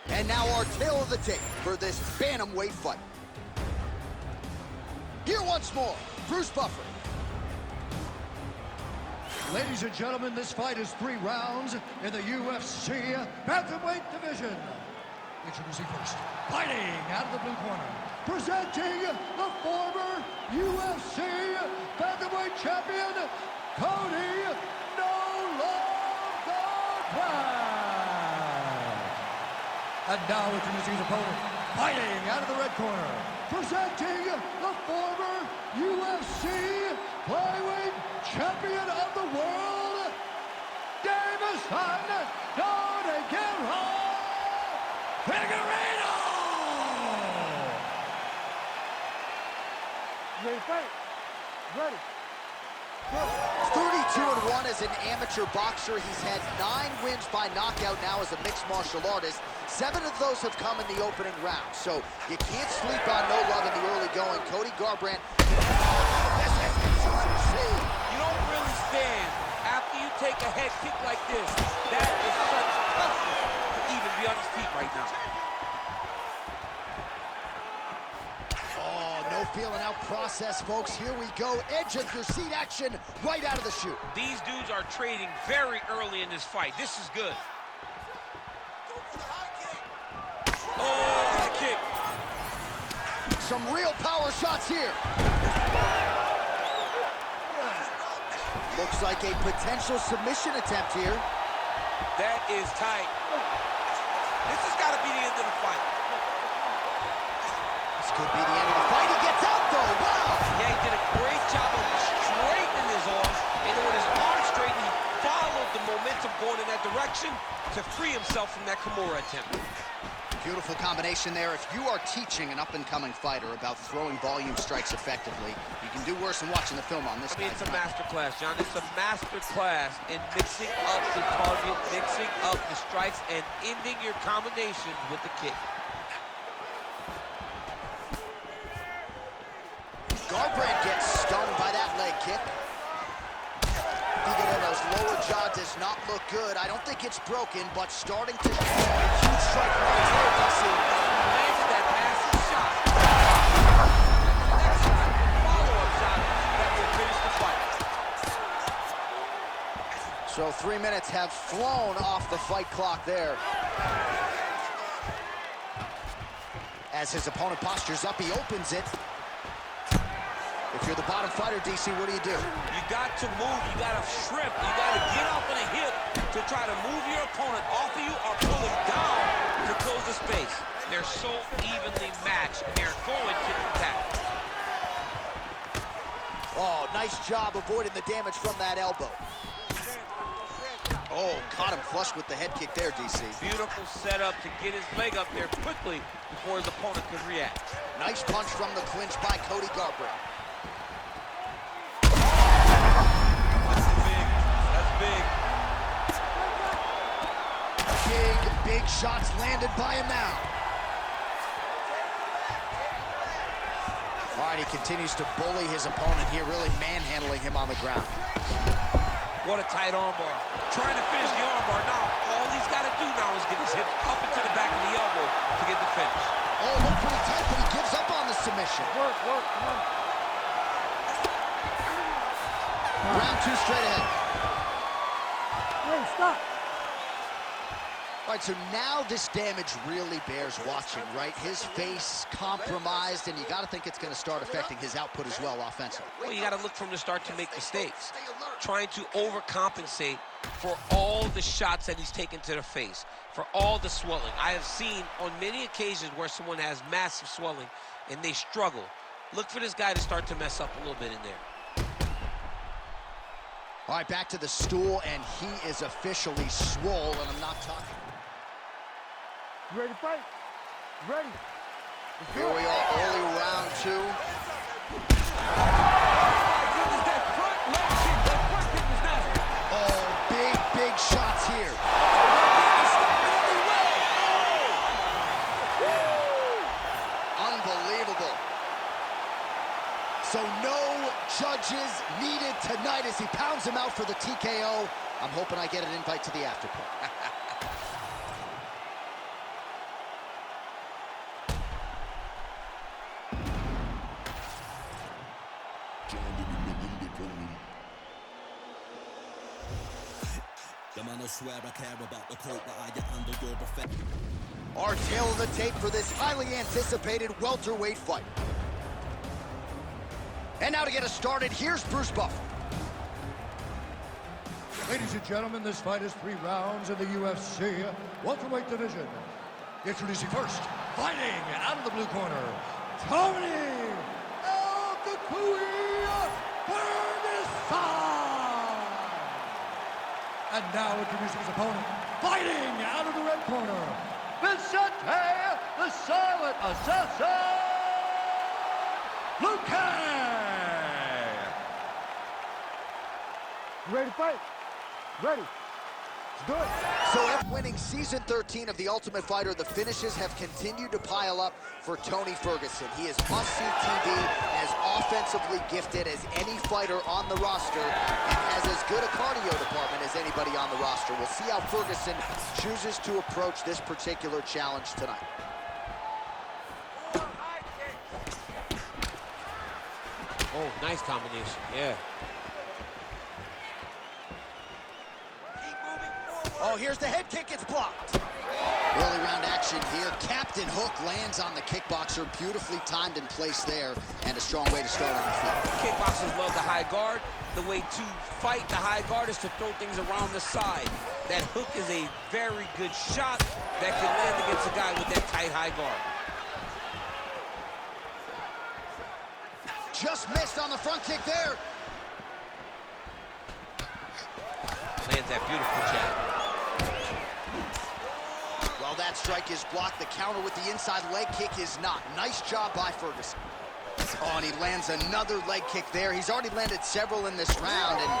And now our tale of the tape for this bantamweight fight. Here once more, Bruce Buffer. Ladies and gentlemen, this fight is 3 rounds in the UFC bantamweight division. Introducing first, fighting out of the blue corner, presenting the former UFC bantamweight champion, Cody "No Love God" And now introducing his opponent, fighting out of the red corner, presenting the former UFC flyweight champion of the world, Davison Figueiredo! Ready, fight. Ready. 32-1 as an amateur boxer. He's had 9 wins by knockout now as a mixed martial artist. 7 of those have come in the opening round. So you can't sleep on No Love in the early going. Cody Garbrandt. You don't really stand after you take a head kick like this. That is such toughness to even be on his feet right now. Oh, no feeling out process, folks. Here we go. Edge of your seat action right out of the chute. These dudes are trading very early in this fight. This is good. Oh, high kick. Some real power shots here. Looks like a potential submission attempt here. That is tight. This has got to be the end of the fight. This could be the end of the fight. He gets out, though. Wow! Yeah, he did a great job of straightening his arms. And when his arms straightened, he followed the momentum going in that direction to free himself from that Kimura attempt. Beautiful combination there. If you are teaching an up-and-coming fighter about throwing volume strikes effectively, you can do worse than watching the film on this guy. It's a master class, John. It's a master class in mixing up the target, mixing up the strikes, and ending your combinations with the kick. Garbrandt gets stung by that leg kick. Figueiredo's lower jaw does not look good. I don't think it's broken, but starting to huge strike right there, DC. Landed that massive shot. Next shot, follow-up shot that will finish the fight. So 3 minutes have flown off the fight clock there. As his opponent postures up, he opens it. If you're the bottom fighter, DC, what do? You got to move, you got to shrimp, you got to get off on a hip to try to move your opponent off of you or pull him down to close the space. They're so evenly matched, and they're going to attack. Oh, nice job avoiding the damage from that elbow. Oh, caught him flush with the head kick there, DC. Beautiful setup to get his leg up there quickly before his opponent could react. Nice punch from the clinch by Cody Garbrandt. Big shots landed by him now. All right, he continues to bully his opponent here, really manhandling him on the ground. What a tight armbar. Trying to finish the armbar. Now, all he's got to do now is get his hip up into the back of the elbow to get the finish. Oh, look pretty tight, but he gives up on the submission. Work, come on. Round 2 straight ahead. Hey, stop. All right, so now this damage really bears watching, right? His face compromised, and you got to think it's going to start affecting his output as well offensively. Well, you got to look from the start to make mistakes. Trying to overcompensate for all the shots that he's taken to the face, for all the swelling. I have seen on many occasions where someone has massive swelling and they struggle. Look for this guy to start to mess up a little bit in there. All right, back to the stool, and he is officially swole, and I'm not talking. You ready to fight? Ready. Here we are, early round 2. Oh, big shots here. Unbelievable. So no judges needed tonight as he pounds him out for the TKO. I'm hoping I get an invite to the after party. Our tail of the tape for this highly anticipated welterweight fight. And now to get us started, here's Bruce Buffer. Ladies and gentlemen, this fight is 3 rounds in the UFC welterweight division. Introducing first, fighting out of the blue corner, Tony El Ferguson. And now introducing his opponent, fighting out of the red corner, Vicente the Silent Assassin Luque. You ready to fight? Ready. Let's do it. So winning season 13 of The Ultimate Fighter, the finishes have continued to pile up for Tony Ferguson. He is must-see TV, as offensively gifted as any fighter on the roster, and has as good a cardio department as anybody on the roster. We'll see how Ferguson chooses to approach this particular challenge tonight. Oh, nice combination, yeah. Oh, here's the head kick, it's blocked. Early round action here. Captain Hook lands on the kickboxer. Beautifully timed and placed there, and a strong way to start on the field. Kickboxers love the high guard. The way to fight the high guard is to throw things around the side. That hook is a very good shot that can land against a guy with that tight high guard. Just missed on the front kick there. Lands that beautiful jab. Well, that strike is blocked. The counter with the inside leg kick is not. Nice job by Ferguson. Oh, and he lands another leg kick there. He's already landed several in this round, and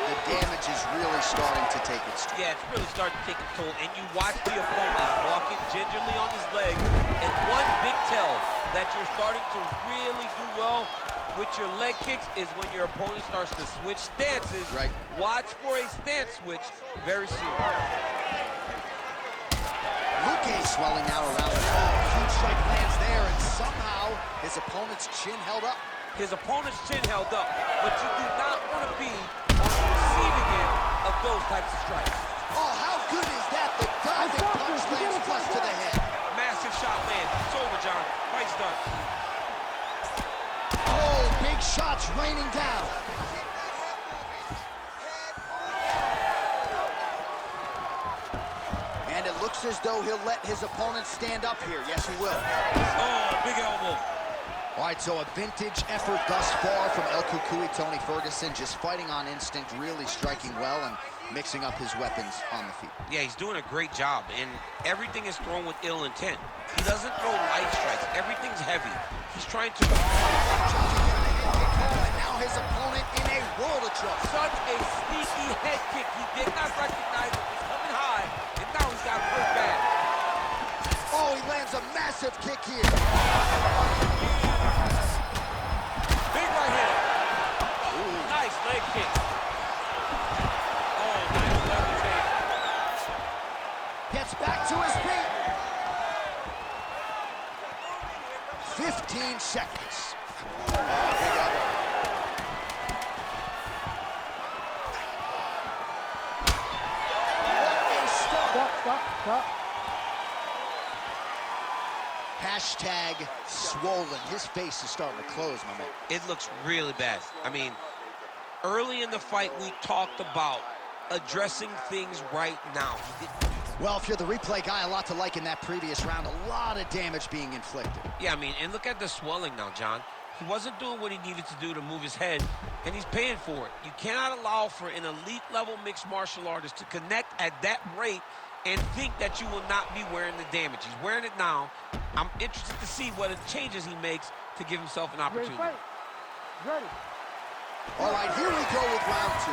the damage is really starting to take its toll. Yeah, it's really starting to take a toll, and you watch the opponent walking gingerly on his leg, and one big tell that you're starting to really do well with your leg kicks is when your opponent starts to switch stances. Right. Watch for a stance switch very soon. Luque swelling now around the ball. Huge strike lands there, and somehow his opponent's chin held up. His opponent's chin held up, but you do not want to be on the receiving end of those types of strikes. Oh, how good is that? The diving punch lands flush to the head. Massive shot lands. It's over, John. Fight's done. Oh, big shots raining down. And it looks as though he'll let his opponent stand up here. Yes, he will. Oh, big elbow. All right, so a vintage effort thus far from El Cucuy, Tony Ferguson, just fighting on instinct, really striking well and mixing up his weapons on the feet. Yeah, he's doing a great job, and everything is thrown with ill intent. He doesn't throw light strikes. Everything's heavy. He's trying to... And now his opponent in a world of trouble. Such a sneaky head kick. He did not recognize it was coming high, and now he's got hurt bad. Oh, he lands a massive kick here. Big right hand. Ooh. Nice leg kick. Oh, nice levitate. Gets back to his feet. 15 seconds. Big elbow. What a start. Stop. Hashtag swollen. His face is starting to close, my man. It looks really bad. I mean, early in the fight, we talked about addressing things right now. Well, if you're the replay guy, a lot to like in that previous round. A lot of damage being inflicted. Yeah, I mean, and look at the swelling now, John. He wasn't doing what he needed to do to move his head, and he's paying for it. You cannot allow for an elite-level mixed martial artist to connect at that rate and think that you will not be wearing the damage. He's wearing it now. I'm interested to see what changes he makes to give himself an opportunity. Ready, fight. Ready. All right, here we go with round 2.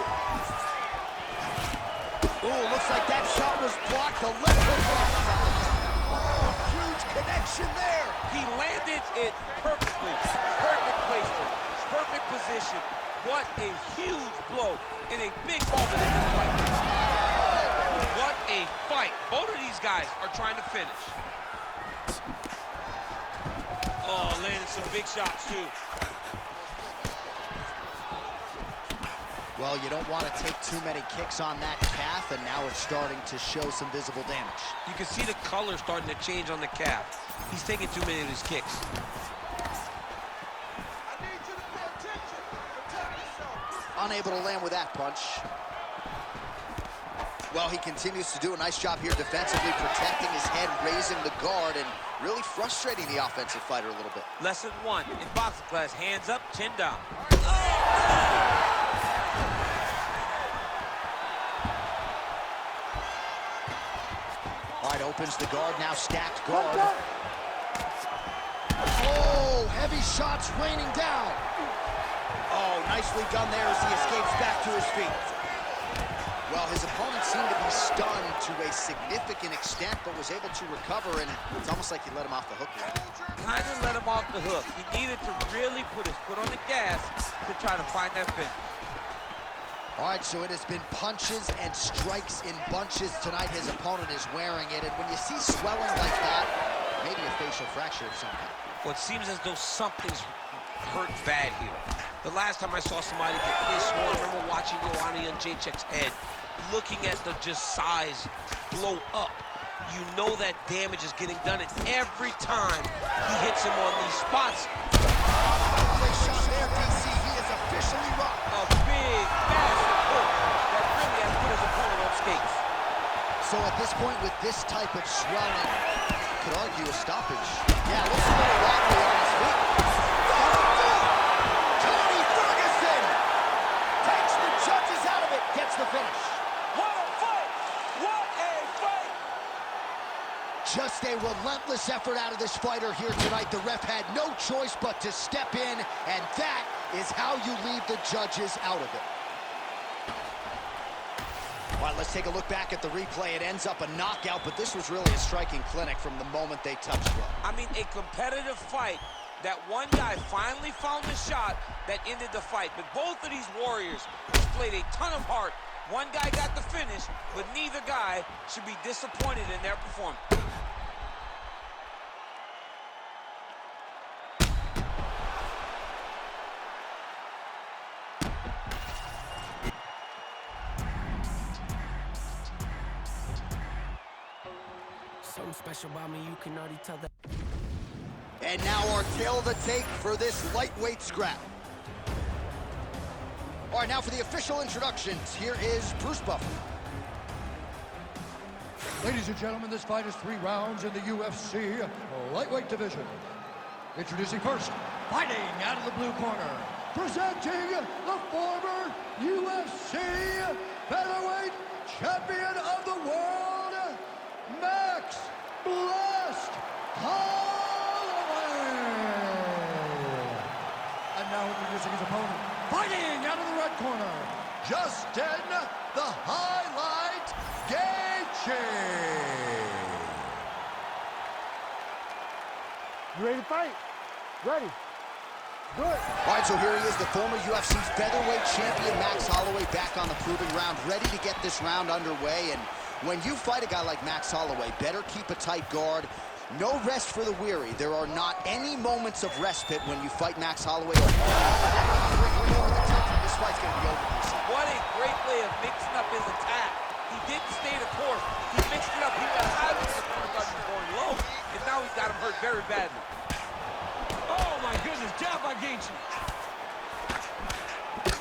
Ooh, looks like that shot was blocked. The left hook on the side. Oh, huge connection there. He landed it perfectly. Perfect placement. Perfect position. What a huge blow in a big moment in this fight. What a fight. Both of these guys are trying to finish. Oh, landed some big shots, too. Well, you don't want to take too many kicks on that calf, and now it's starting to show some visible damage. You can see the color starting to change on the calf. He's taking too many of his kicks. I need you to pay attention. Protect yourself. Unable to land with that punch. Well, he continues to do a nice job here defensively, protecting his head, raising the guard, and really frustrating the offensive fighter a little bit. Lesson 1 in boxing class: hands up, chin down. All right, opens the guard, now stacked guard. Oh, heavy shots raining down. Oh, nicely done there as he escapes back to his feet. Well, his opponent seemed to be stunned to a significant extent, but was able to recover, and it's almost like he let him off the hook here. Kind of let him off the hook. He needed to really put his foot on the gas to try to find that finish. All right, so it has been punches and strikes in bunches tonight. His opponent is wearing it, and when you see swelling like that, maybe a facial fracture of some kind. Well, it seems as though something's hurt bad here. The last time I saw somebody get this swollen, I remember watching Joanna Jędrzejczyk's head, looking at the just size blow up. You know that damage is getting done, and every time he hits him on these spots. Great shot there, DC. He is officially rocked. A big, massive hook that really has put his opponent on skates. So at this point, with this type of swelling, you could argue a stoppage. Yeah, looks a little wobbly on his feet. Tony Ferguson takes the judges out of it, gets the finish. What a fight! What a fight! Just a relentless effort out of this fighter here tonight. The ref had no choice but to step in, and that is how you leave the judges out of it. All right, let's take a look back at the replay. It ends up a knockout, but this was really a striking clinic from the moment they touched it. I mean, a competitive fight that one guy finally found a shot that ended the fight. But both of these warriors displayed a ton of heart. One guy got the finish, but neither guy should be disappointed in their performance. Something special about me, you can already tell that. And now our tail of the tape for this lightweight scrap. All right, now for the official introductions, here is Bruce Buffer. Ladies and gentlemen, this fight is 3 rounds in the UFC lightweight division. Introducing first, fighting out of the blue corner, presenting the former UFC featherweight champion of the world, Max Blessed Holloway. And now introducing his opponent, fighting out of the red corner, Justin the Highlight Gaethje. You ready to fight? Ready. Do it. All right, so here he is, the former UFC featherweight champion, Max Holloway, back on the proving ground, ready to get this round underway. And when you fight a guy like Max Holloway, better keep a tight guard. No rest for the weary. There are not any moments of respite when you fight Max Holloway. This fight's going to be over. What a great way of mixing up his attack. He didn't stay the course. He mixed it up. He got high when the corner guard was going low, and now he's got him hurt very badly. Oh my goodness, jab by Gaethje.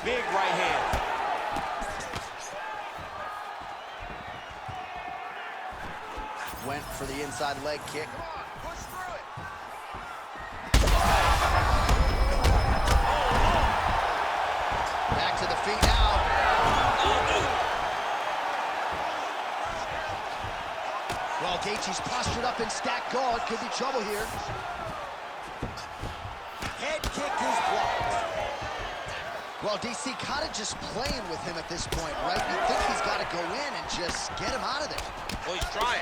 Big right hand. Went for the inside leg kick. Push through it. Back to the feet now. Well, Gaethje's postured up in stacked guard. Could be trouble here. Head kick is blocked. Well, DC kind of just playing with him at this point, right? You think he's got to go in and just get him out of there. Well, he's trying,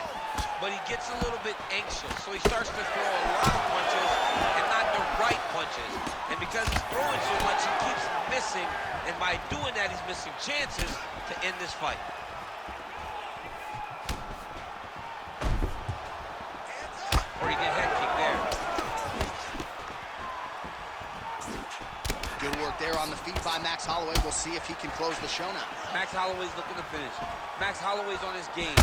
but he gets a little bit anxious, so he starts to throw a lot of punches and not the right punches. And because he's throwing so much, he keeps missing, and by doing that, he's missing chances to end this fight. Pretty good head kick there. Good work there on the feet by Max Holloway. We'll see if he can close the show now. Max Holloway's looking to finish. Max Holloway's on his game.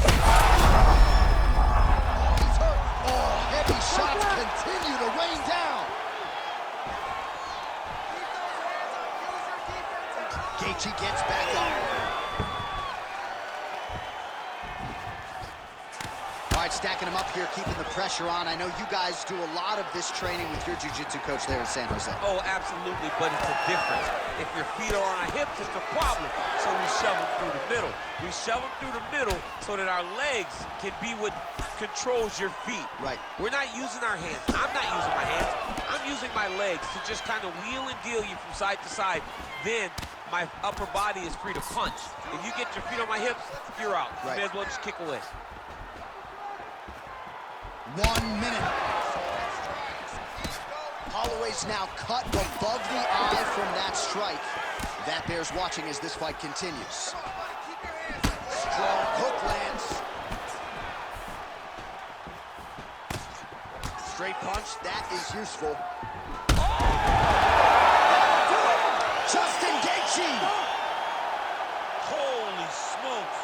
He's hurt. Oh, heavy shots continue to rain down. Gaethje gets back up. All right, stacking him up here, keeping the pressure on. I know you guys do a lot of this training with your jiu-jitsu coach there in San Jose. Oh, absolutely, but it's a difference. If your feet are on our hips, it's a problem. So we shove them through the middle. We shove them through the middle so that our legs can be what controls your feet. Right. We're not using our hands. I'm not using my hands. I'm using my legs to just kind of wheel and deal you from side to side. Then my upper body is free to punch. If you get your feet on my hips, you're out. You may as well just kick away. 1 minute. Holloway's now cut above the eye from that strike. That bears watching as this fight continues. Strong hook lands. Straight punch, that is useful. Justin Gaethje! Holy smokes.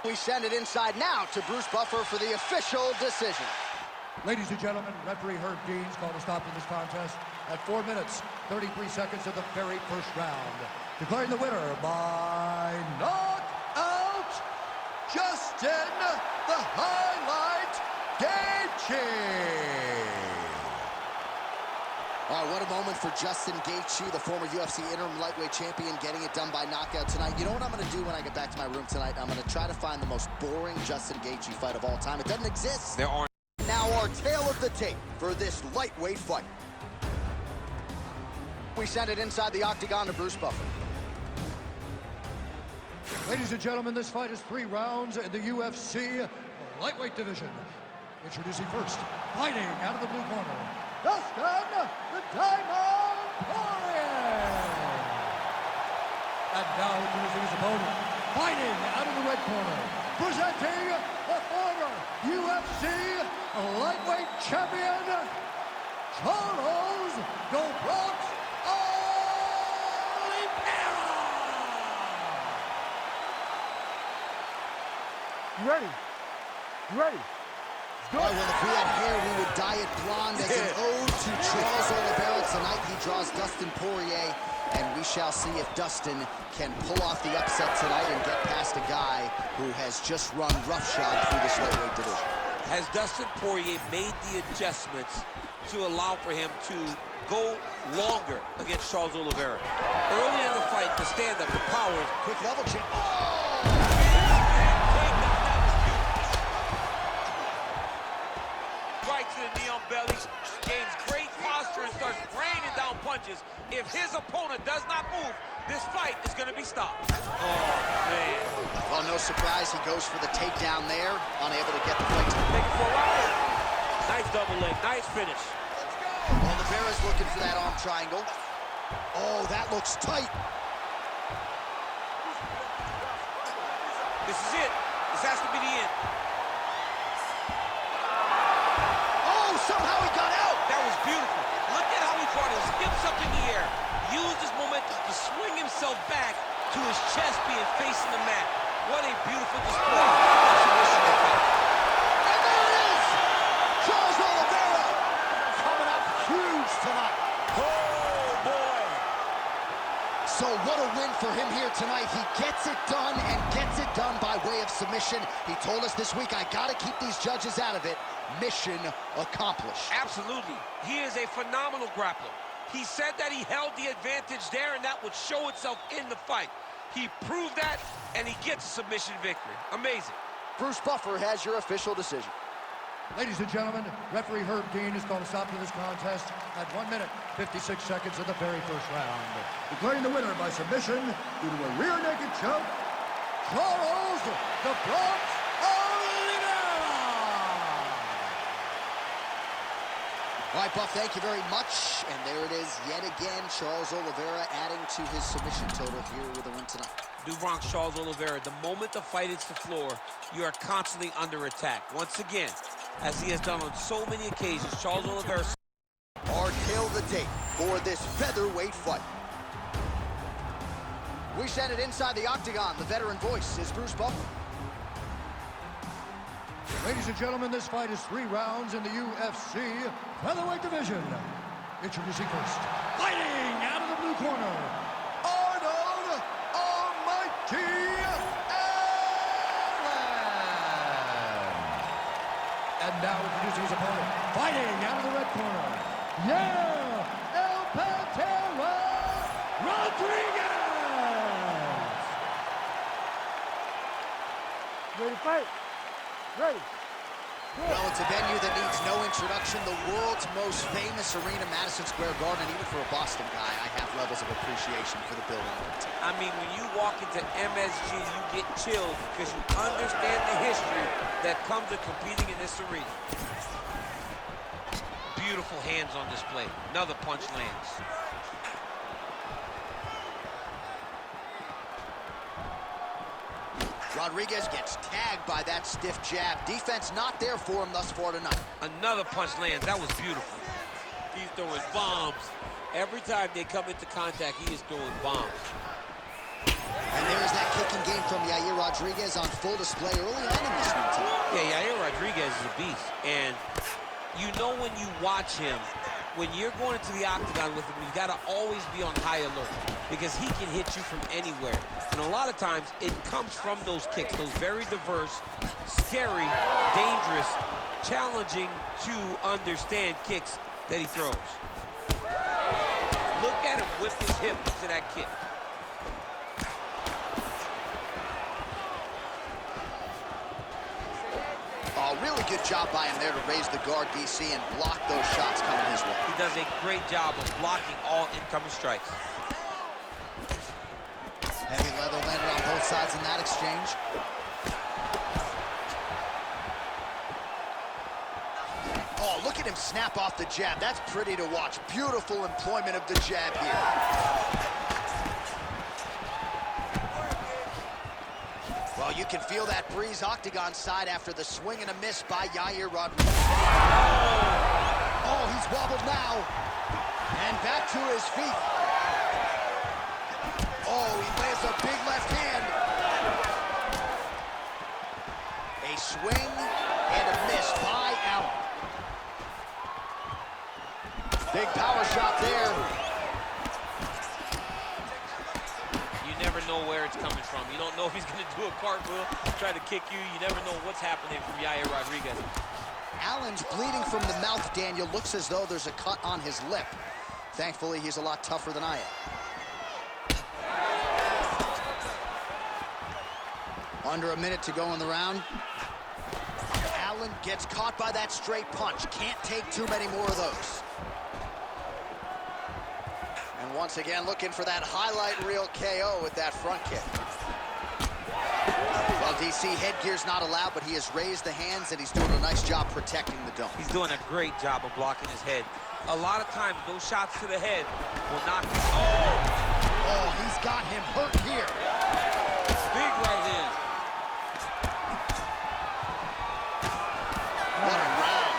We send it inside now to Bruce Buffer for the official decision. Ladies and gentlemen, referee Herb Dean's called a stop to this contest at 4 minutes, 33 seconds of the very first round. Declaring the winner by knockout, Justin the Highlight Gaethje. All right, what a moment for Justin Gaethje, the former UFC interim lightweight champion, getting it done by knockout tonight. You know what I'm going to do when I get back to my room tonight? I'm going to try to find the most boring Justin Gaethje fight of all time. It doesn't exist. There aren't. Now our tail of the tape for this lightweight fight. We send it inside the octagon to Bruce Buffer. Ladies and gentlemen, this fight is 3 rounds in the UFC lightweight division. Introducing first, fighting out of the blue corner, Dustin the Diamond Poirier. And now introducing his opponent, fighting out of the red corner, presenting the former UFC lightweight champion, Charles Gobrox Oliveira. You ready? You ready? All right, well, if we had hair, we would dye it blonde as an ode to Charles Oliveira. Tonight, he draws Dustin Poirier, and we shall see if Dustin can pull off the upset tonight and get past a guy who has just run roughshod through this lightweight division. Has Dustin Poirier made the adjustments to allow for him to go longer against Charles Oliveira? Early in the fight, the stand-up, the power. Quick level change. Right to the knee on belly, gains great posture and starts raining down punches. If his opponent does not move, this fight is going to be stopped. Oh, man. Well, no surprise, he goes for the takedown there, unable to get the fight to the Take it for a ride. Nice double leg, nice finish. Oliveira's looking for that arm triangle. Oh, that looks tight. This is it. This has to be the end. Oh, somehow he got out. That was beautiful. Look at how he brought his hips up in the air. Used his momentum to swing himself back to his chest being facing the mat. What a beautiful display of submission defense. And there it is. Charles Oliveira coming up huge tonight. Oh, boy. So what a win for him here tonight. He gets it done and gets it done by way of submission. He told us this week, I got to keep these judges out of it. Mission accomplished. Absolutely. He is a phenomenal grappler. He said that he held the advantage there, and that would show itself in the fight. He proved that, and he gets a submission victory. Amazing. Bruce Buffer has your official decision. Ladies and gentlemen, referee Herb Dean has called a stop to this contest at 1 minute, 56 seconds of the very first round. Declaring the winner by submission due to a rear naked choke, Charles the Bronx Oliveira! All right, Buff, thank you very much. And there it is yet again, Charles Oliveira adding to his submission total here with a win tonight. New Bronx Charles Oliveira, the moment the fight hits the floor, you are constantly under attack. Once again, as he has done on so many occasions, Charles Oliveira. Our kill the date for this featherweight fight. We send it inside the octagon. The veteran voice is Bruce Buffer. Ladies and gentlemen, this fight is 3 rounds in the UFC featherweight division. Introducing first, fighting out of the blue corner, Arnold Almighty Allen. And now introducing his opponent, fighting out of the red corner, El Pantera Rodriguez. Ready to fight? Ready. Well, it's a venue that needs no introduction. The world's most famous arena, Madison Square Garden. Even for a Boston guy, I have levels of appreciation for the building. I mean, when you walk into MSG, you get chilled because you understand the history that comes with competing in this arena. Beautiful hands on display. Another punch lands. Rodriguez gets tagged by that stiff jab. Defense not there for him thus far tonight. Another punch lands. That was beautiful. He's throwing bombs. Every time they come into contact, he is throwing bombs. And there's that kicking game from Yair Rodriguez on full display early on in this one tonight. Yeah, Yair Rodriguez is a beast. And you know when you watch him, when you're going into the octagon with him, you've got to always be on high alert because he can hit you from anywhere. And a lot of times, it comes from those kicks, those very diverse, scary, dangerous, challenging to understand kicks that he throws. Look at him whip his hip to that kick. Oh, really good job by him there to raise the guard, DC, and block those shots coming his way. He does a great job of blocking all incoming strikes. Heavy leather landed on both sides in that exchange. Oh, look at him snap off the jab. That's pretty to watch. Beautiful employment of the jab here. Well, you can feel that breeze octagon side after the swing and a miss by Yair Rodriguez. Oh, he's wobbled now. And back to his feet. Oh, he lands a big left hand. A swing and a miss by Allen. Big power shot there. You never know where it's coming from. You don't know if he's going to do a cartwheel, try to kick you. You never know what's happening from Yair Rodriguez. Allen's bleeding from the mouth, Daniel. Looks as though there's a cut on his lip. Thankfully, he's a lot tougher than I am. Under a minute to go in the round. Allen gets caught by that straight punch. Can't take too many more of those. And once again, looking for that highlight reel KO with that front kick. Well, DC, headgear's not allowed, but he has raised the hands, and he's doing a nice job protecting the dome. He's doing a great job of blocking his head. A lot of times, those shots to the head will knock him. Oh, he's got him hurt here. Big right hand. What a round.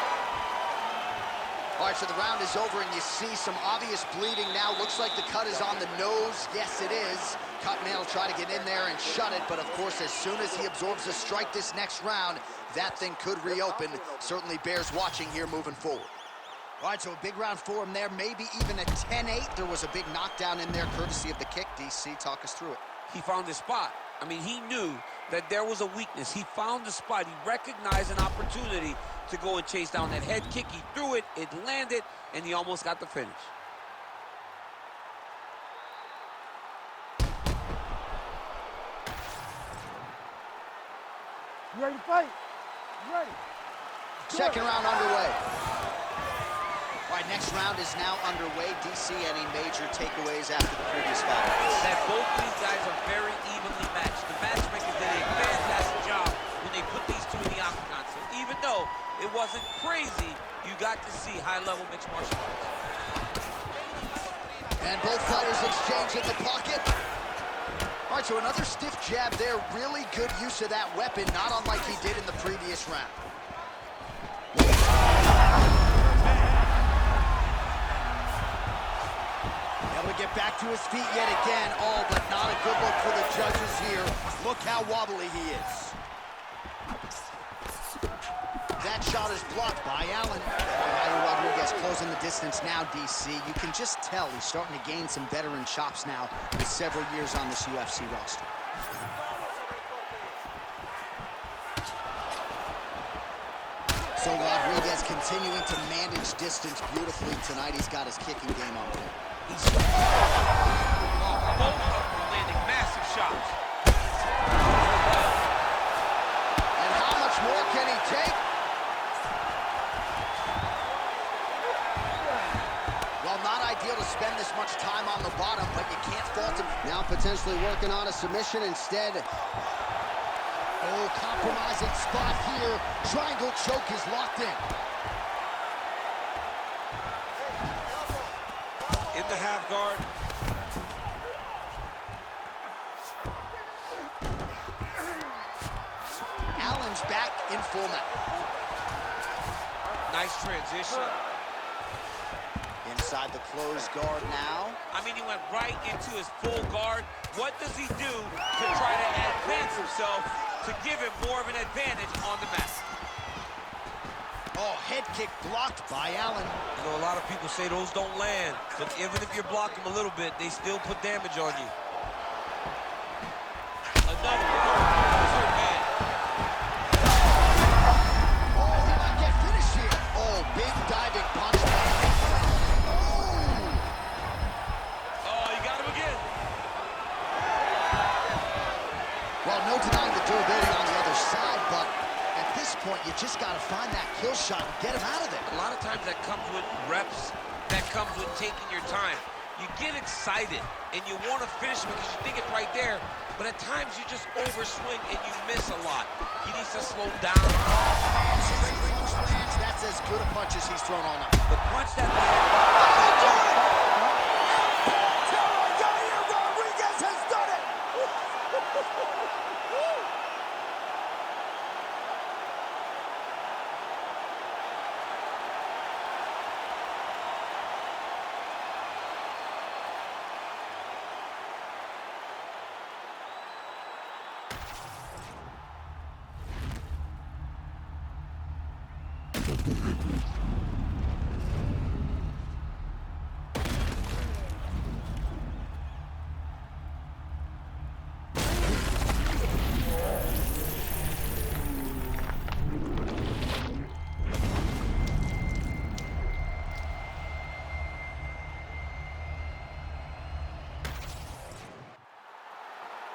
All right, so the round is over, and you see some obvious bleeding now. Looks like the cut is on the nose. Yes, it is. Cutman will try to get in there and shut it, but of course, as soon as he absorbs a strike this next round, that thing could reopen. Certainly bears watching here moving forward. All right, so a big round for him there, maybe even a 10-8. There was a big knockdown in there, courtesy of the kick. DC, talk us through it. He found his spot. I mean, he knew that there was a weakness. He found the spot. He recognized an opportunity to go and chase down that head kick. He threw it, it landed, and he almost got the finish. You ready to fight? You ready? Second round underway. All right, next round is now underway. DC, any major takeaways after the previous fight? That both of these guys are very evenly matched. The matchmakers did a fantastic job when they put these two in the octagon. So even though it wasn't crazy, you got to see high-level mixed martial arts. And both fighters exchange in the pocket. All right, so another stiff jab there. Really good use of that weapon, not unlike he did in the previous round. Able to get back to his feet yet again. Oh, but not a good look for the judges here. Look how wobbly he is. That shot is blocked by Allen. Yair Rodriguez closing the distance now, DC. You can just tell he's starting to gain some veteran chops now with several years on this UFC roster. So Rodriguez continuing to manage distance beautifully tonight. He's got his kicking game on there. Both of them landing massive shots. And how much more can he take? Well, not ideal to spend this much time on the bottom, but you can't fault him. Now potentially working on a submission instead. Oh, compromising spot here. Triangle choke is locked in. In the half guard. Allen's back in full mount. Nice transition. Inside the closed guard now. I mean, he went right into his full guard. What does he do to try to advance himself to give him more of an advantage on the mat? Oh, head kick blocked by Allen. You know, a lot of people say those don't land, but even if you block them a little bit, they still put damage on you. Another man. Oh, he might get finished here. Oh, big diving punch. Oh, you got him again. Well, no denying the durability on the other side, but at this point, you just got to find that kill shot and get him out of there. A lot of times that comes with reps, that comes with taking your time. You get excited, and you want to finish because you think it's right there, but at times you just overswing and you miss a lot. He needs to slow down. That's as good a punch as he's thrown all night. The punch that Yair Rodriguez has done it!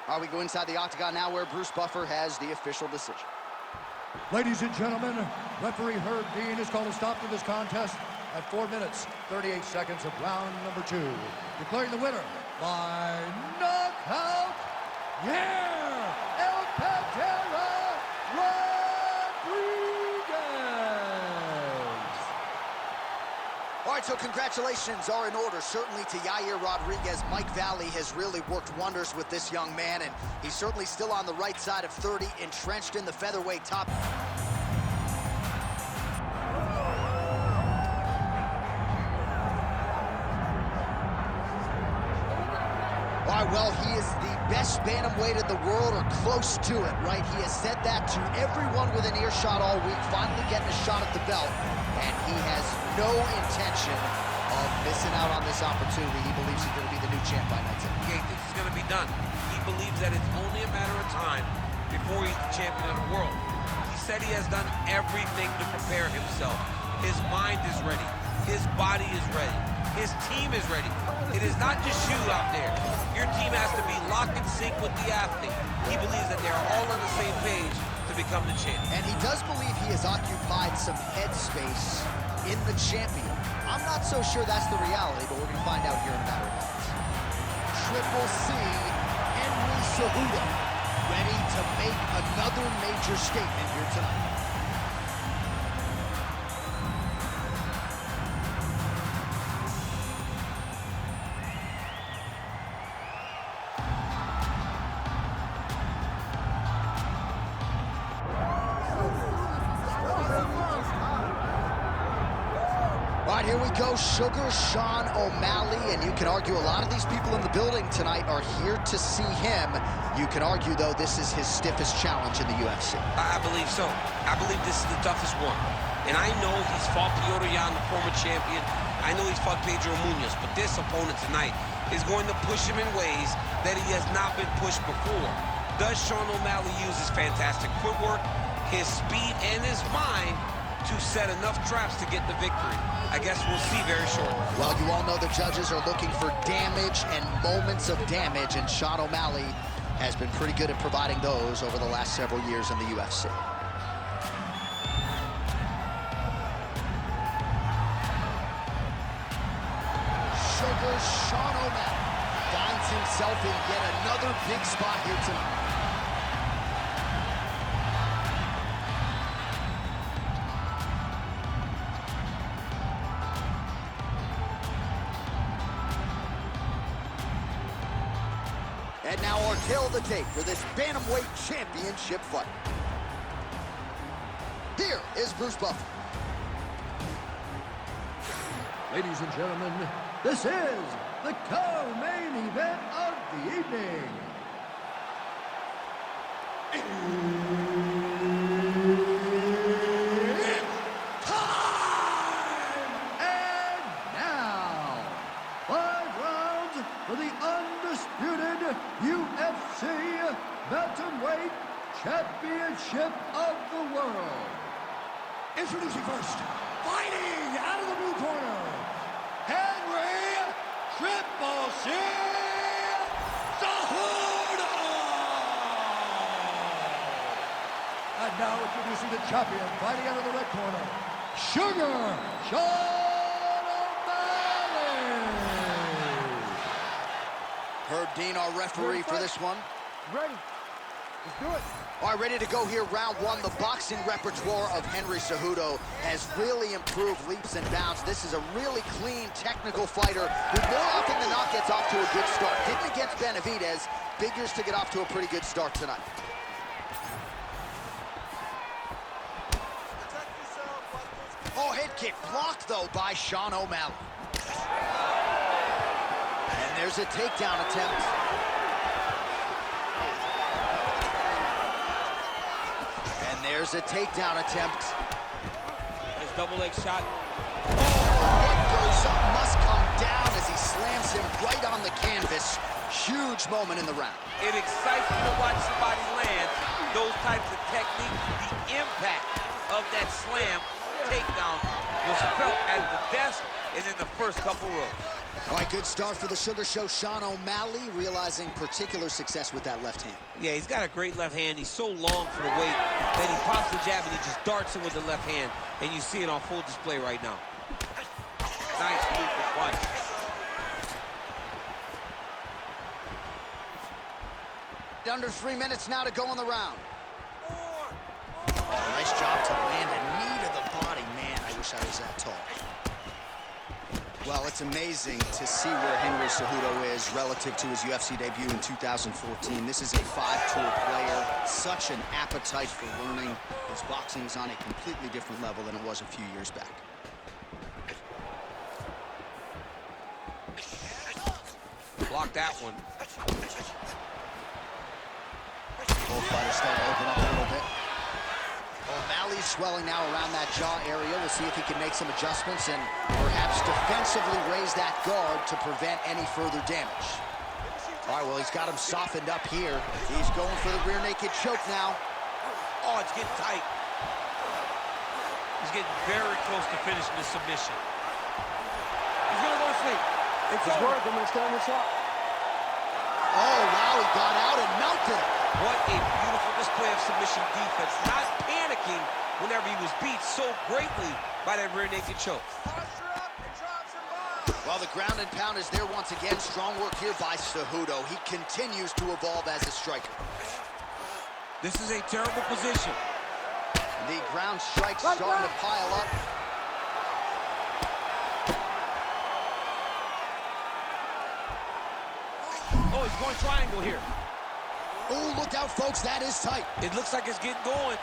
All right, we go inside the octagon now where Bruce Buffer has the official decision. Ladies and gentlemen, referee Herb Dean has called a stop to this contest at 4 minutes, 38 seconds of round number 2. Declaring the winner by knockout, Yair El Pantera Rodriguez. All right, so congratulations are in order, certainly to Yair Rodriguez. Mike Valley has really worked wonders with this young man, and he's certainly still on the right side of 30, entrenched in the featherweight top. All right, well, he is the best bantamweight in the world, or close to it, right? He has said that to everyone within earshot all week, finally getting a shot at the belt, and he has no intention of missing out on this opportunity. He believes he's going to be the new champ by next year. he thinks it's going to be done. He believes that it's only a matter of time before he's the champion of the world. He said he has done everything to prepare himself. His mind is ready. His body is ready. His team is ready. It is not just you out there. Your team has to be locked in sync with the athlete. He believes that they're all on the same page to become the champ. And he does believe he has occupied some headspace in the champion. I'm not so sure that's the reality, but we're going to find out here in a matter of minutes. Triple C, Henry Cejudo, ready to make another major statement here tonight. All right, here we go. Sugar Sean O'Malley, and you can argue a lot of these people in the building tonight are here to see him. You can argue, though, this is his stiffest challenge in the UFC. I believe so. I believe this is the toughest one. And I know he's fought Piotr Jan, the former champion. I know he's fought Pedro Munoz, but this opponent tonight is going to push him in ways that he has not been pushed before. Does Sean O'Malley use his fantastic footwork, his speed, and his mind to set enough traps to get the victory? I guess we'll see very shortly. Well, you all know the judges are looking for damage and moments of damage, and Sean O'Malley has been pretty good at providing those over the last several years in the UFC. Sugar Sean O'Malley finds himself in yet another big spot here tonight. And now our tail of the tape for this Bantamweight Championship fight. Here is Bruce Buffer. Ladies and gentlemen, this is the co-main event of the evening. It's time! And now, 5 rounds for the undisputed UFC Bantamweight Championship of the World. Introducing first, fighting out of the blue corner, Henry Triple C Cejudo! And now introducing the champion, fighting out of the red corner, Sugar Sean O'Malley! Herb Dean, our referee for this one. Ready? Let's do it. All right, ready to go here, round one. The boxing repertoire of Henry Cejudo has really improved leaps and bounds. This is a really clean, technical fighter who more often than not gets off to a good start. Didn't against Benavidez, figures to get off to a pretty good start tonight. Oh, head kick blocked, though, by Sean O'Malley. And there's a takedown attempt. There's a takedown attempt. Nice double leg shot. What goes up must come down as he slams him right on the canvas. Huge moment in the round. It excites me to watch somebody land those types of techniques. The impact of that slam takedown was felt at the best and in the first couple rows. All right, good start for the Sugar Show. Sean O'Malley realizing particular success with that left hand. Yeah, he's got a great left hand. He's so long for the weight that he pops the jab and he just darts in with the left hand. And you see it on full display right now. Nice move for punch. Under 3 minutes now to go in the round. Oh, nice job to land a knee to the body. Man, I wish I was that tall. Well, it's amazing to see where Henry Cejudo is relative to his UFC debut in 2014. This is a 5-tour player, such an appetite for learning. His boxing is on a completely different level than it was a few years back. Block that one. Both fighters starting to open up a little bit. O'Malley's swelling now around that jaw area. We'll see if he can make some adjustments and perhaps defensively raise that guard to prevent any further damage. All right, well, he's got him softened up here. He's going for the rear naked choke now. Oh, it's getting tight. He's getting very close to finishing the submission. He's gonna go to sleep. It's work. I'm gonna stand this up. Oh, wow, he got out and melted him. What a beautiful display of submission defense, not panicking whenever he was beat so greatly by that rear naked choke. Well, the ground and pound is there once again. Strong work here by Cejudo. He continues to evolve as a striker. This is a terrible position. The ground strikes starting to pile up. Oh, he's going triangle here. Oh, look out, folks. That is tight. It looks like it's getting going.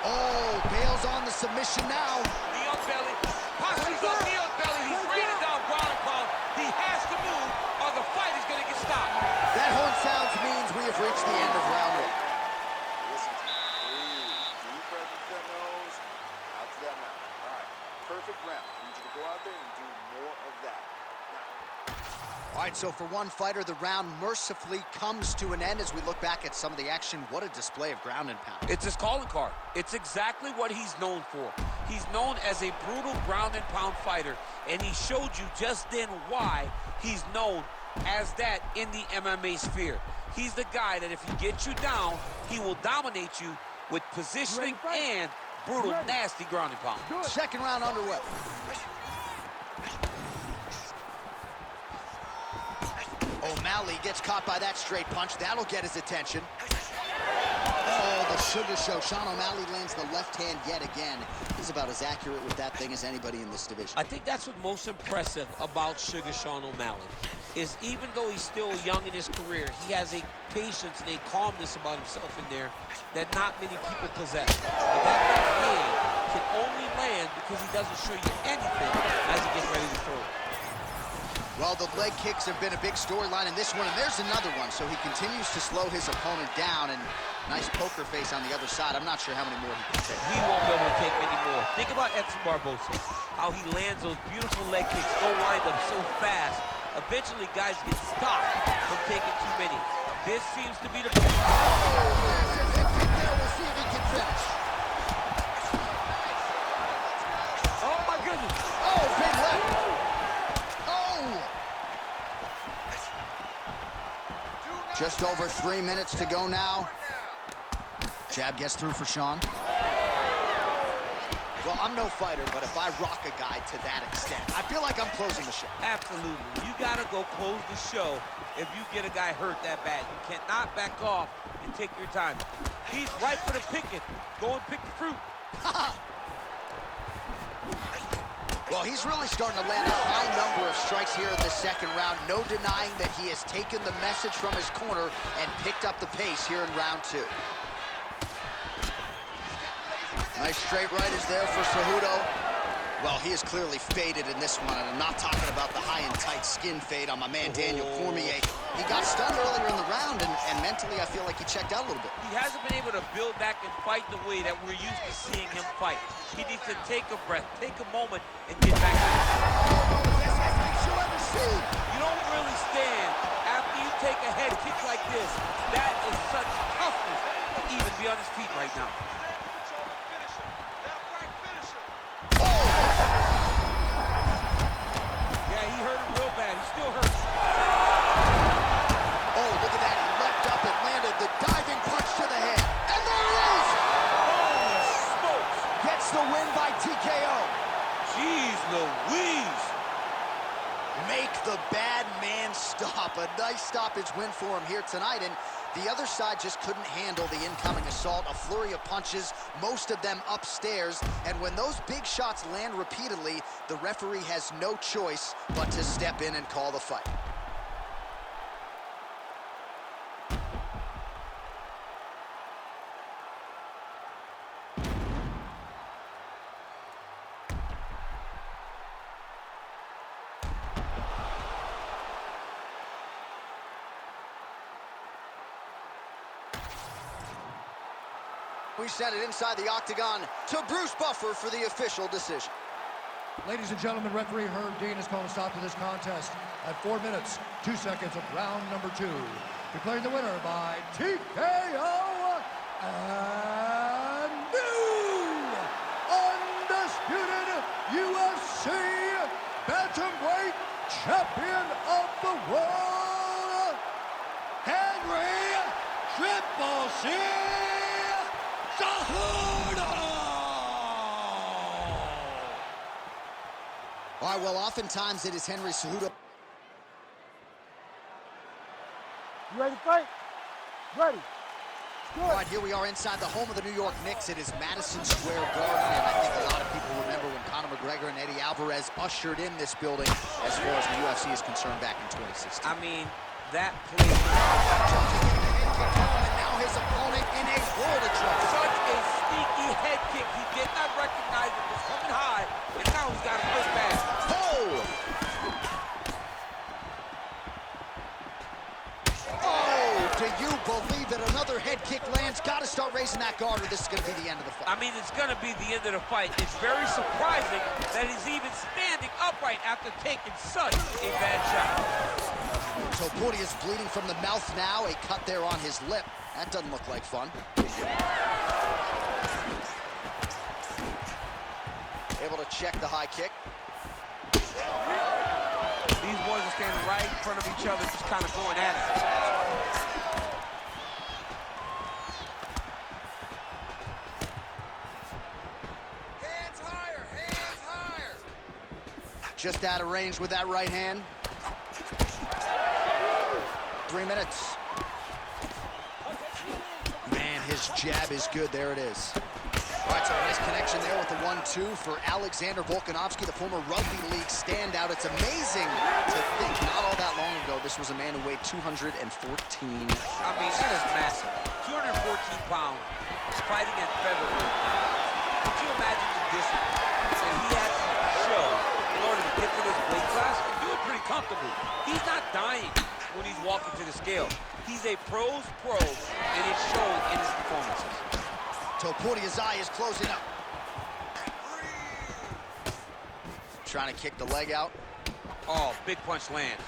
Oh, Bale's on the submission now. Knee on belly. Posture's on knee on belly. He's raining down ground and pound. He has to move or the fight is going to get stopped. That horn sounds means we have reached the end of round one. Listen, breathe. Deep breath into that nose, out to that mouth. All right, perfect round. I need you to go out there and do more of that. All right, so for one fighter, the round mercifully comes to an end as we look back at some of the action. What a display of ground and pound. It's his calling card. It's exactly what he's known for. He's known as a brutal ground and pound fighter, and he showed you just then why he's known as that in the MMA sphere. He's the guy that if he gets you down, he will dominate you with positioning and brutal, nasty ground and pound. Second round underway. O'Malley gets caught by that straight punch. That'll get his attention. Oh, the sugar show. Sean O'Malley lands the left hand yet again. He's about as accurate with that thing as anybody in this division. I think that's what's most impressive about Sugar Sean O'Malley, is even though he's still young in his career, he has a patience and a calmness about himself in there that not many people possess. But that left hand can only land because he doesn't show you anything as he gets ready to throw it. Well, the leg kicks have been a big storyline in this one, and there's another one. So he continues to slow his opponent down, and nice poker face on the other side. I'm not sure how many more he can take. He won't be able to take many more. Think about Edson Barbosa, how he lands those beautiful leg kicks, go wind up so fast. Eventually, guys get stopped from taking too many. This seems to be the... We'll see if he can finish. Oh, my goodness. Oh, big left. Just over 3 minutes to go now. Jab gets through for Sean. Well, I'm no fighter, but if I rock a guy to that extent, I feel like I'm closing the show. Absolutely. You got to go close the show if you get a guy hurt that bad. You cannot back off and take your time. He's right for the picking. Go and pick the fruit. Well, he's really starting to land a high number of strikes here in the second round. No denying that he has taken the message from his corner and picked up the pace here in round two. Nice straight right is there for Cejudo. Well, he is clearly faded in this one, and I'm not talking about the high and tight skin fade on my man Daniel Cormier. He got stunned earlier in the round, and mentally I feel like he checked out a little bit. He hasn't been able to build back and fight the way that we're used to seeing him fight. He needs to take a breath, take a moment, and get back to it. You don't really stand after you take a head kick like this. That is such toughness to even be on his feet right now. Yeah, he hurt him real bad. He still hurts. Oh, look at that. He leapt up and landed the diving punch to the head. And there it is! Holy smokes! Gets the win by TKO. Jeez Louise! Make the bad man stop. A nice stoppage win for him here tonight, and the other side just couldn't handle the incoming assault. A flurry of punches, most of them upstairs, and when those big shots land repeatedly, the referee has no choice but to step in and call the fight. We send it inside the octagon to Bruce Buffer for the official decision. Ladies and gentlemen, referee Herb Dean has called a stop to this contest at 4 minutes, 2 seconds of round number 2. Declaring the winner by TKO and new undisputed UFC bantamweight champion of the world, UFC Cejudo! All right, well, oftentimes it is Henry Cejudo. You ready to fight? Ready. All right, here we are inside the home of the New York Knicks. It is Madison Square Garden, and I think a lot of people remember when Conor McGregor and Eddie Alvarez ushered in this building as far as the UFC is concerned back in 2016. I mean, that place. And now his opponent in a world of trouble. Such a sneaky head kick. He did not recognize it was coming high, and now he's got it hurt bad. Do you believe that another head kick lands? Got to start raising that guard, or this is going to be the end of the fight. I mean, it's going to be the end of the fight. It's very surprising that he's even standing upright after taking such a bad shot. Topuria is bleeding from the mouth now. A cut there on his lip. That doesn't look like fun. Able to check the high kick. These boys are standing right in front of each other, just kind of going at it. Just out of range with that right hand. 3 minutes. Man, his jab is good. There it is. All right, so a nice connection there with the 1-2 for Alexander Volkanovski, the former rugby league standout. It's amazing to think not all that long ago, this was a man who weighed 214. I mean, that is massive. 214 pounds, fighting at featherweight. Could you imagine the distance that he had to show in order to get to this weight class and do it pretty comfortably? He's not dying when he's walking to the scale. He's a pro's pro, and it shows in his performances. Topuria's eye is closing up. Trying to kick the leg out. Oh, big punch lands.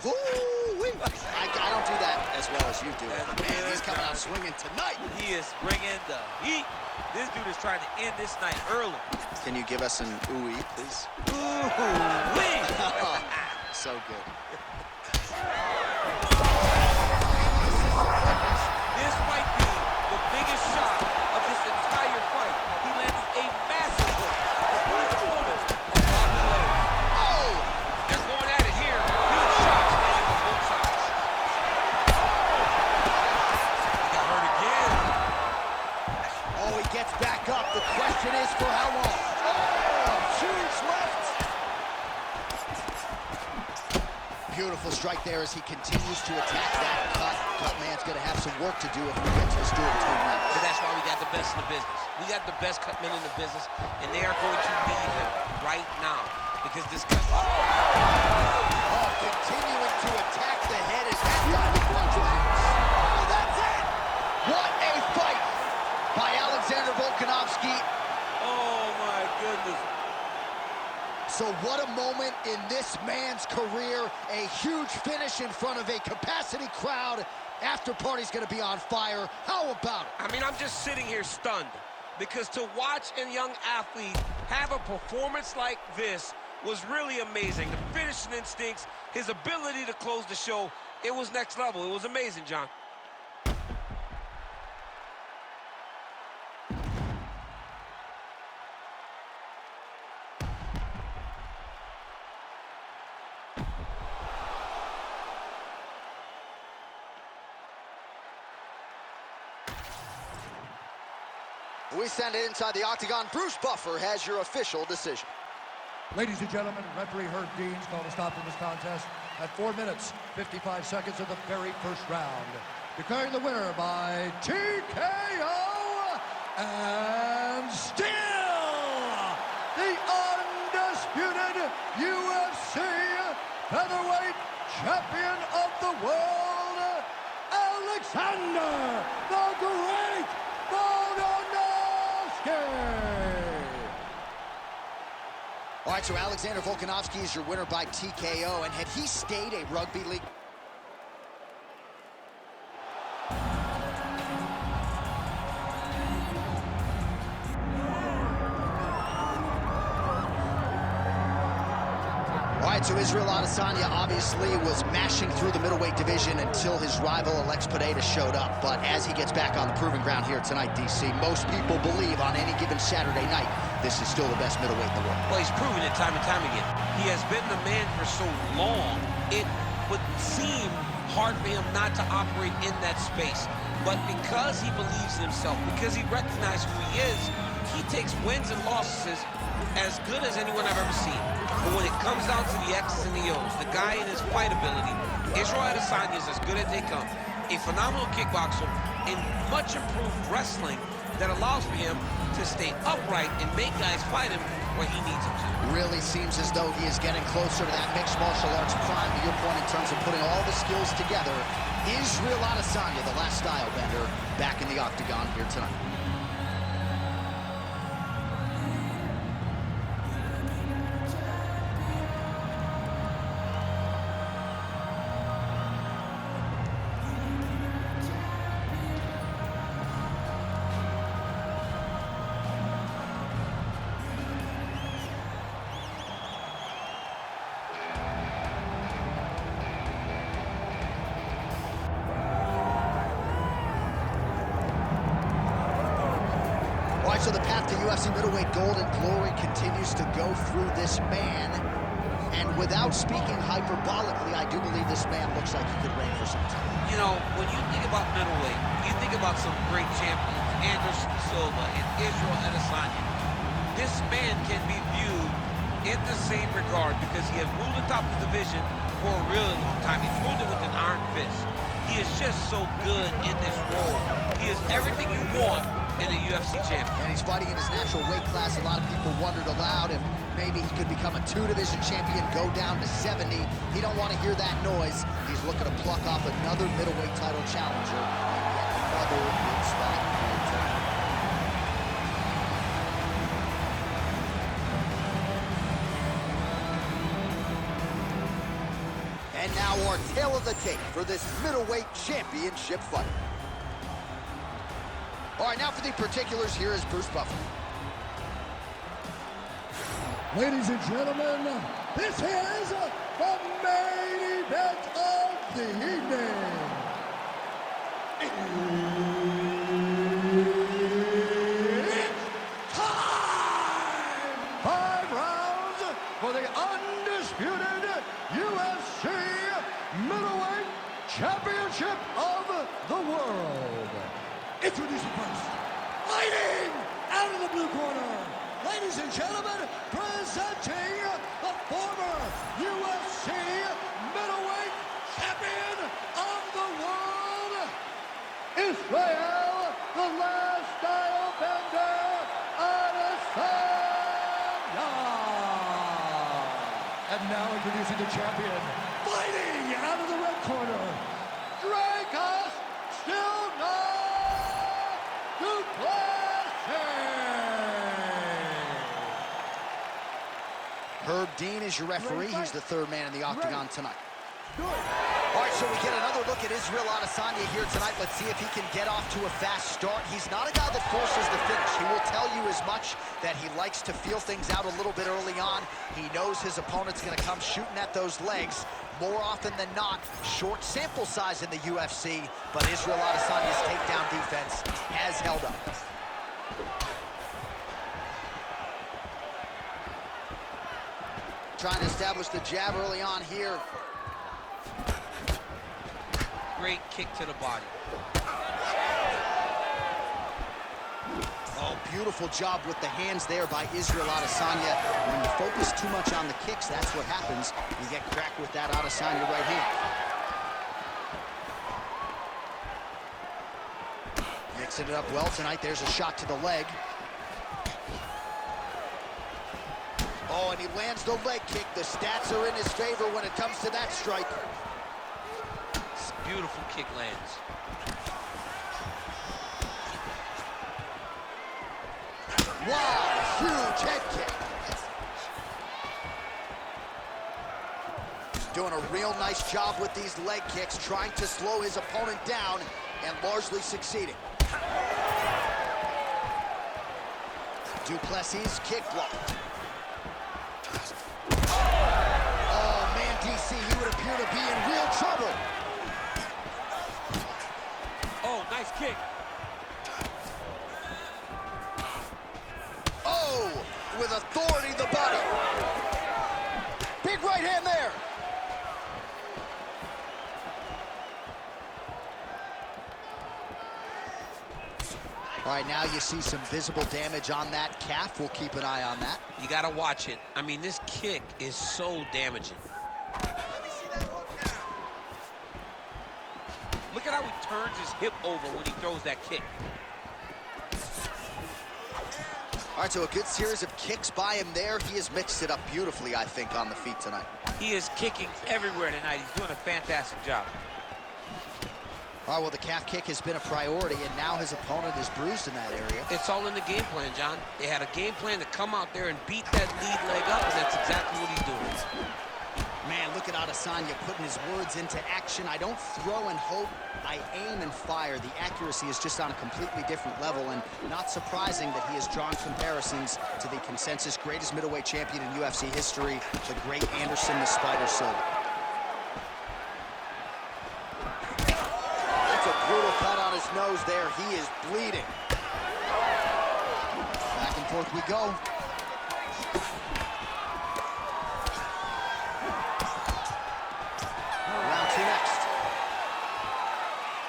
Ooh-wee. I don't do that as well as you do. Man, he's coming out swinging tonight. He is bringing the heat. This dude is trying to end this night early. Can you give us an ooh-wee, please? Ooh-wee. So good. This might be the biggest shot of this entire fight. He landed a massive hook to put his opponent on the legs. Oh! They're going at it here. Huge shots landing on both sides. He got hurt again. Oh, he gets back up. The question is for how long? Oh, huge left. Beautiful strike there as he continues to attack that cut. Cut man's going to have some work to do if we get to this duel between them. But that's why we got the best in the business. We got the best cut men in the business, and they are going to need him right now because this cut. Oh, continuing to attack the head as that guy punches. Oh, that's it! What a fight by Alexander Volkanovski. Oh, my goodness. So what a moment in this man's career. A huge finish in front of a capacity crowd. After party's gonna be on fire. How about it? I mean, I'm just sitting here stunned because to watch a young athlete have a performance like this was really amazing. The finishing instincts, his ability to close the show, it was next level. It was amazing, John. We send it inside the octagon. Bruce Buffer has your official decision. Ladies and gentlemen, referee Herb Deans called a stop to this contest at 4 minutes, 55 seconds of the very first round. Declaring the winner by TKO and still the undisputed UFC featherweight champion of the world, Alexander the Great All right, so Alexander Volkanovski is your winner by TKO, and had he stayed a rugby league... All right, right, so Israel Adesanya obviously was mashing through the middleweight division until his rival Alex Pereira showed up. But as he gets back on the proving ground here tonight, DC, most people believe on any given Saturday night, this is still the best middleweight in the world. Well, he's proven it time and time again. He has been the man for so long, it would seem hard for him not to operate in that space. But because he believes in himself, because he recognizes who he is, he takes wins and losses as good as anyone I've ever seen. But when it comes down to the X's and the O's, the guy in his fight ability, Israel Adesanya is as good as they come. A phenomenal kickboxer and much improved wrestling that allows for him to stay upright and make guys fight him where he needs them to. Really seems as though he is getting closer to that mixed martial arts prime, to your point, in terms of putting all the skills together. Israel Adesanya, the last style bender, back in the octagon here tonight. All right, so the path to UFC middleweight gold and glory continues to go through this man. And without speaking hyperbolically, I do believe this man looks like he could reign for some time. You know, when you think about middleweight, you think about some great champions, Anderson Silva and Israel Adesanya. This man can be viewed in the same regard because he has ruled the top of the division for a really long time. He's ruled it with an iron fist. He is just so good in this role. He is everything you want in a UFC champion. And he's fighting in his natural weight class. A lot of people wondered aloud if maybe he could become a two-division champion, go down to 70. He don't want to hear that noise. He's looking to pluck off another middleweight title challenger and get another big spot here tonight. And now our tale of the tape for this middleweight championship fight. All right, now for the particulars, here is Bruce Buffer. Ladies and gentlemen, this is the main event of the evening. It's time! 5 rounds for the undisputed UFC middleweight championship of the world. Introducing first, fighting out of the blue corner, ladies and gentlemen, presenting the former UFC middleweight champion of the world, Israel, the last style bender, Adesanya. And now introducing the champion, fighting out of the red corner, Dracos still not. Herb Dean is your referee. He's the third man in the octagon tonight. All right, so we get another look at Israel Adesanya here tonight. Let's see if he can get off to a fast start. He's not a guy that forces the finish. He will tell you as much that he likes to feel things out a little bit early on. He knows his opponent's going to come shooting at those legs. More often than not, short sample size in the UFC, but Israel Adesanya's takedown defense has held up. Trying to establish the jab early on here. Great kick to the body. Oh, beautiful job with the hands there by Israel Adesanya. When you focus too much on the kicks, that's what happens. You get cracked with that Adesanya right hand. Mixing it up well tonight. There's a shot to the leg. Oh, and he lands the leg kick. The stats are in his favor when it comes to that strike. Beautiful kick lands. Wow, huge head kick. Doing a real nice job with these leg kicks, trying to slow his opponent down and largely succeeding. Duplessis kick block. Oh, appear to be in real trouble. Oh, nice kick. Oh, with authority, the body. Big right hand there. All right, now you see some visible damage on that calf. We'll keep an eye on that. You got to watch it. I mean, this kick is so damaging. Look at how he turns his hip over when he throws that kick. All right, so a good series of kicks by him there. He has mixed it up beautifully, I think, on the feet tonight. He is kicking everywhere tonight. He's doing a fantastic job. All right, well, the calf kick has been a priority, and now his opponent is bruised in that area. It's all in the game plan, John. They had a game plan to come out there and beat that lead leg up, and that's exactly what he's doing. Man, look at Adesanya putting his words into action. I don't throw and hope, I aim and fire. The accuracy is just on a completely different level, and not surprising that he has drawn comparisons to the consensus greatest middleweight champion in UFC history, the great Anderson the Spider Silva. That's a brutal cut on his nose there. He is bleeding. Back and forth we go.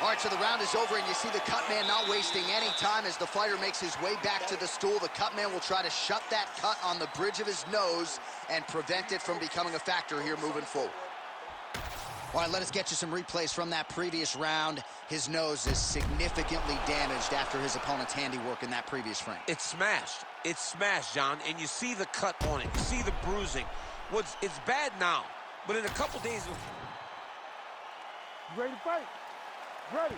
All right, so the round is over, and you see the cut man not wasting any time as the fighter makes his way back to the stool. The cut man will try to shut that cut on the bridge of his nose and prevent it from becoming a factor here moving forward. All right, let us get you some replays from that previous round. His nose is significantly damaged after his opponent's handiwork in that previous frame. It's smashed. It's smashed, John, and you see the cut on it. You see the bruising. It's bad now, but in a couple days... You ready to fight? Ready.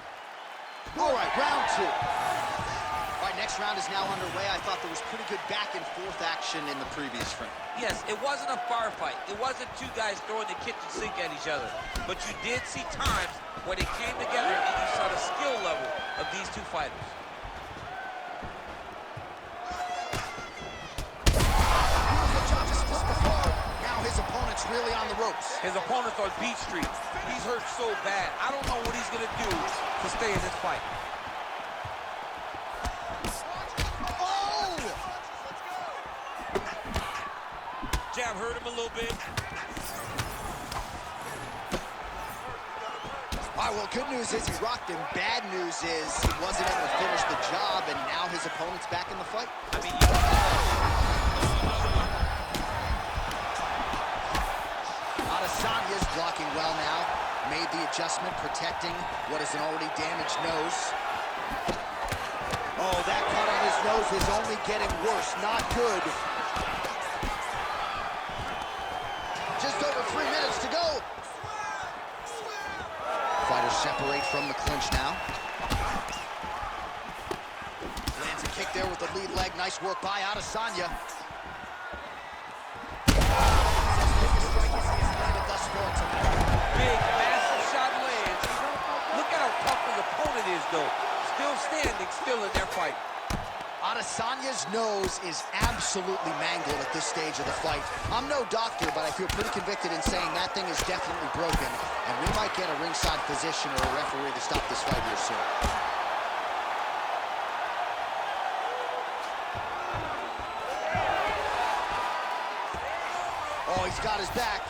All right, round two. All right, next round is now underway. I thought there was pretty good back and forth action in the previous frame. Yes, it wasn't a firefight. It wasn't two guys throwing the kitchen sink at each other. But you did see times where they came together and you saw the skill level of these two fighters. Now his opponent's really on the ropes. His opponent's on Beach Street. He's hurt so bad. I don't know what he's going to do to stay in this fight. Oh! Jab hurt him a little bit. All right, well, good news is he rocked him. Bad news is he wasn't able to finish the job, and now his opponent's back in the fight. I mean, Adesanya's blocking well now. Made the adjustment, protecting what is an already damaged nose. Oh, that cut on his nose is only getting worse. Not good. Just over 3 minutes to go. Fighters separate from the clinch now. Lands a kick there with the lead leg. Nice work by Adesanya. big, massive shot lands. Look at how tough his opponent is, though. Still standing, still in their fight. Adesanya's nose is absolutely mangled at this stage of the fight. I'm no doctor, but I feel pretty convicted in saying that thing is definitely broken, and we might get a ringside physician or a referee to stop this fight here soon. Oh, he's got his back.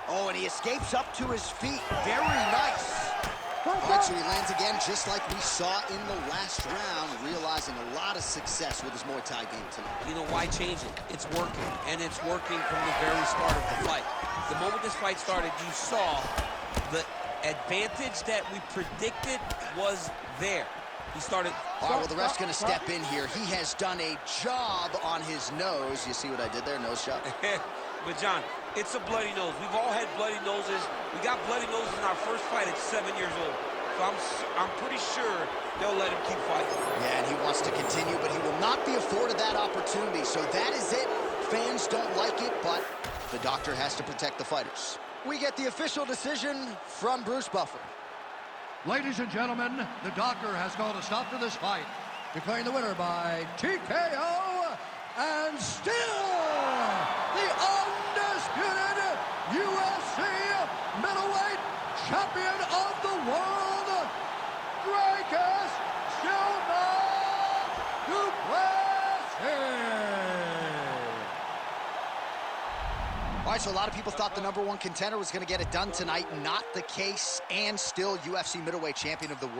Oh, and he escapes up to his feet. Very nice. All right, so he lands again just like we saw in the last round, realizing a lot of success with his Muay Thai game tonight. You know, why change it? It's working, and it's working from the very start of the fight. The moment this fight started, you saw the advantage that we predicted was there. He started... All right, well, the ref's going to step in here. He has done a job on his nose. You see what I did there? Nose job. But, John, it's a bloody nose. We've all had bloody noses. We got bloody noses in our first fight at 7 years old. So I'm pretty sure they'll let him keep fighting. Yeah, and he wants to continue, but he will not be afforded that opportunity. So that is it. Fans don't like it, but the doctor has to protect the fighters. We get the official decision from Bruce Buffer. Ladies and gentlemen, the doctor has called a stop to this fight, declaring the winner by TKO, and still the All right, so a lot of people thought the #1 contender was going to get it done tonight. Not the case, and still UFC middleweight champion of the world.